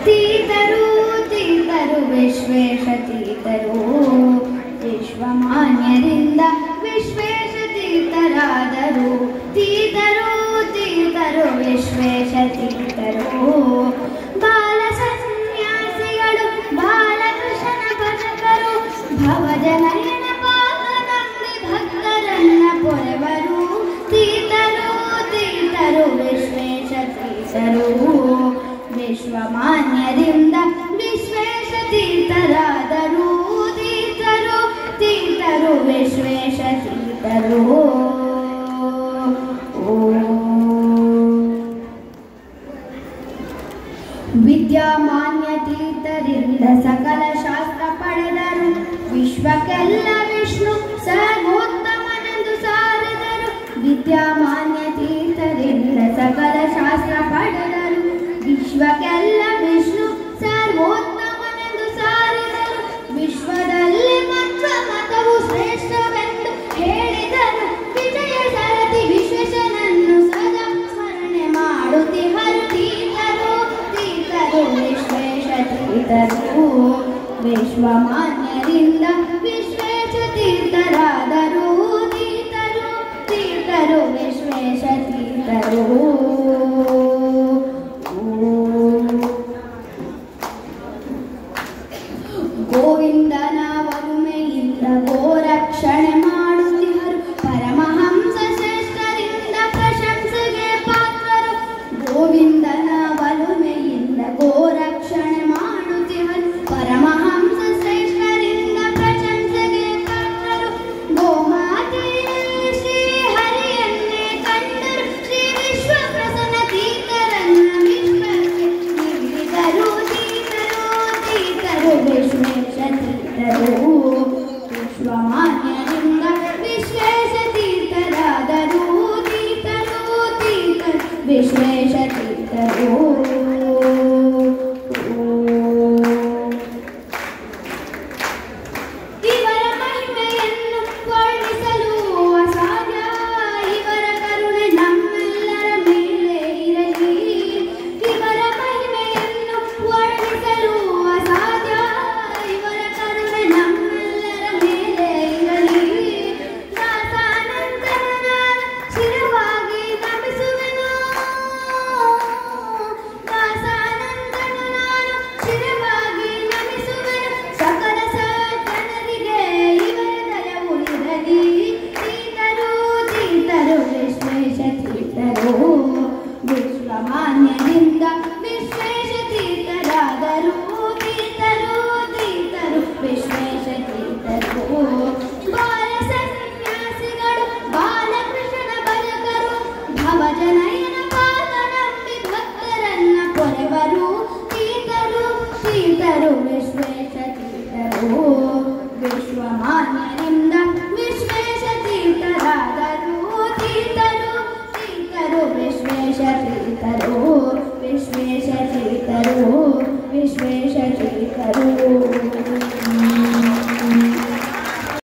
ತೀತರು ತೀತರು ವಿಶ್ವೇಶ ತೀತರು ವಿಶ್ವಮಾನ್ಯರಿಂದ ವಿಶ್ವೇಶ ತೀತರಾದರು. ತೀತರು ತೀತರು ವಿಶ್ವೇಶ ತೀತರು ಬಾಲ ಸನ್ಯಾಸಿಗಳು ಬಾಲಕೃಷ್ಣನ ಭಜಕರು ಭವಜನಯನ ಪಾದನಂದಿ ಭಕ್ತರನ್ನ ಪೊರೆವರು. ತೀತರು ತೀತರು ವಿಶ್ವೇಶ ತೀತರು ವಿಶ್ವಮಾನ್ಯರಿಂದ ವಿಶ್ವೇಶ ತೀತರಾದರು. ತೀತರು ತೀತರು ವಿಶ್ವೇಶ ತೀತರು. ವಿದ್ಯಾಮಾನ್ಯ ತೀರ್ಥರಿಂದ ಸಕಲ ಶಾಸ್ತ್ರ ಪಡೆದರು. ವಿಶ್ವಕ್ಕೆಲ್ಲ ವಿಷ್ಣು ಸರ್ವೋತ್ತಮನೆಂದು ಸಾರಿದರು. ವಿದ್ಯಾಮಾನ್ಯ ತೀರ್ಥರಿಂದ ಸಕಲ ಶಾಸ್ತ್ರ ಪಡೆದರು. ವಿಶ್ವಕ್ಕೆಲ್ಲ ವಿಷ್ಣು ಸರ್ವೋತ್ತಮನೆಂದು ಸಾರಿದರು. ವಿಶ್ವದಲ್ಲಿ ಮತವು ಶ್ರೇಷ್ಠವೆಂದು ಹೇಳಿದರು. ವಿಜಯ ಸರತಿ ವಿಶ್ವೇಶನನ್ನು ಸದಾ ಸ್ಮರಣೆ ಮಾಡುತ್ತಿಹರು. ತೀತರು ತೀತರು ವಿಶ್ವೇಶ ತೀತರು ವಿಶ್ವಮಾನ್ಯರಿಂದ ವಿಶ್ವೇಶ ತೀರ್ಥರಾದರು. ತೀತರು ತೀತರು ವಿಶ್ವೇಶ ತೀತರು. ಗೋವಿಂದನ ಒಲುಮೆಯಿಂದ ಗೋರಕ್ಷಣೆ ಮಾಡುತ್ತಿಹರು. ಪರಮಹಂಸ ಶ್ರೇಷ್ಠರಿಂದ ಪ್ರಶಂಸೆಗೆ ಪಾತ್ರರು. ಗೋವಿಂದನ ಒಲುಮೆಯಿಂದ ಗೋರಕ್ಷಣೆ ಮಾಡುತ್ತಿಹರು. ಪರಮಹಂಸ ಶ್ರೇಷ್ಠರಿಂದ ಪ್ರಶಂಸೆಗೆ ಪಾತ್ರರು. ಗೋಮಾತೆಯಲ್ಲಿ ಶ್ರೀ ಹರಿಯನ್ನೇ ಕಂಡರು. ಶ್ರೀ ವಿಶ್ವ ಪ್ರಸನ್ನ ತೀರ್ಥರನ್ನ ವಿಶ್ವಕ್ಕೆ ನೀಡಿದರು. ತೀತರು ವಿಶ್ವೇಶ ತೀತರು ವಿಶ್ವಮಾನ್ಯರಿಂದ ವಿಶ್ವೇಶ ತೀರ್ಥರಾದರು. ತೀತರು ತೀತರು ವಿಶ್ವೇಶ ತೀತರು. ಇವರ ಮಹಿಮೆಯನ್ನು ವರ್ಣಿಸಲು ಅಸಾಧ್ಯ. ಇವರ ಕರುಣೆ ನಮ್ಮೆಲ್ಲರ ಮೇಲೆ ಇರಲಿ. ಇವರ ಮಹಿಮೆಯನ್ನು ವರ್ಣಿಸಲು ಅಸಾಧ್ಯ. ಇವರ ಕರುಣೆ ನಮ್ಮೆಲ್ಲರ ಮೇಲೆ ಇರಲಿ. ದಾಸಾನಂದನ ನಾನು ಶಿರವಾಗಿ ನಮಿಸುವೆನು. ದಾಸಾನಂದನ ನಾನು ಶಿರವಾಗಿ ನಮಿಸುವೆನು. ಸಕಲ ಸಜ್ಜನರಿಗೆ ಇವರ ದಯವು ಇರಲಿ. ತೀತರು ತೀತರು ವಿಶ್ವೇಶ ತೀತರು ವಿಶ್ವಮಾನ್ಯರಿಂದ ವಿಶ್ವೇಶ ತೀರ್ಥರಾದರು. ತೀತರು ತೀತರು ವಿಶ್ವೇಶ ತೀತರು ಬಾಲ ಸನ್ಯಾಸಿಗಳು ಬಾಲಕೃಷ್ಣನ ಭಜಕರು ಭವಜನಯನ ಪಾದನಂದಿ ಭಕ್ತರನ್ನ ಪೊರೆವರು. ತೀತರು ತೀತರು ವಿಶ್ವೇಶ ತೀತರು ವಿಶ್ವಮಾನ್ಯರಿಂದ ವಿಶ್ವೇಶ ತೀರ್ಥರಾದರು. ತೀತರು ತೀತರು ವಿಶ್ವೇಶ ತೀತರು ವಿಶ್ವೇಶ ತೀತರು ವಿಶ್ವೇಶ